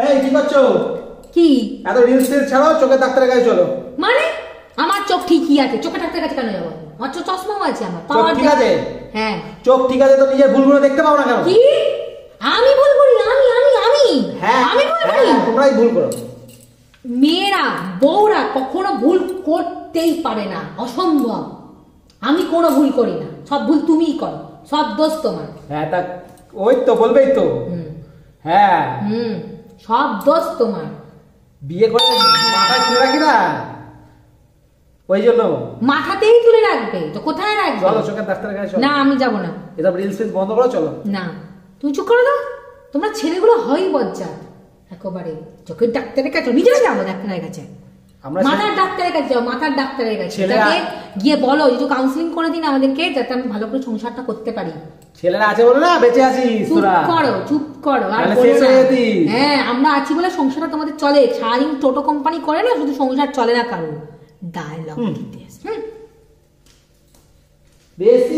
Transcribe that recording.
এই কি করছো? কি এত রিলস ছাড়ো, চোখের ডাক্তারের কাছে চলো। মানে আমার চোখ ঠিকই আছে, চোখের ডাক্তারের কাছে কেন যাবো? আমার চশমাও আছে, আমার চোখ ঠিক আছে? হ্যাঁ চোখ ঠিক আছে তো নিজের ভুলগুলো দেখতে পাও না কেন? কি আমি ভুল করি? আমি হ্যাঁ আমি ভুল করি? তোমরাই ভুল করো। মেয়েরা বউরা কখনো ভুল করতেই পারে না, অসম্ভব। আমি কোনো ভুল করি না, সব ভুল তুমিই করো, সব দোষ তোমার। হ্যাঁ তা ওই তো বলবেই তো। হ্যাঁ সব দোষ তোমার। বিয়ে করে মাথায় তুলে রাখি না, ওই জন্য। মাথাতেই তুলে রাখবে তো কোথায় রাখবে? চলো চোখের ডাক্তারের কাছে চলো। না আমি যাব না। এসব রিলস বন্ধ করো, চলো। না তুমি চুপ করে দাও, তোমরা ছেলেগুলো হয়ই বজ্জাত একেবারে। চোখের ডাক্তারের কাছে নিজেরা যাবো, ডাক্তারের কাছে, মাথার ডাক্তারের কাছে যাও, মাথার ডাক্তারের কাছে যাতে গিয়ে বলো যে কাউন্সিলিং করে দিন আমাদেরকে, যাতে আমি ভালো করে সংসারটা করতে পারি। ছেলেরা আছে বলে না বেঁচে আছিস তোরা। চুপ করো আর বলো না। হ্যাঁ আমরা আছি বলে সংসারটা তোমাদের চলে। সারাদিন টোটো কোম্পানি করে না, শুধু সংসার চলে না কারো। ডায়লগ দিতে বেশি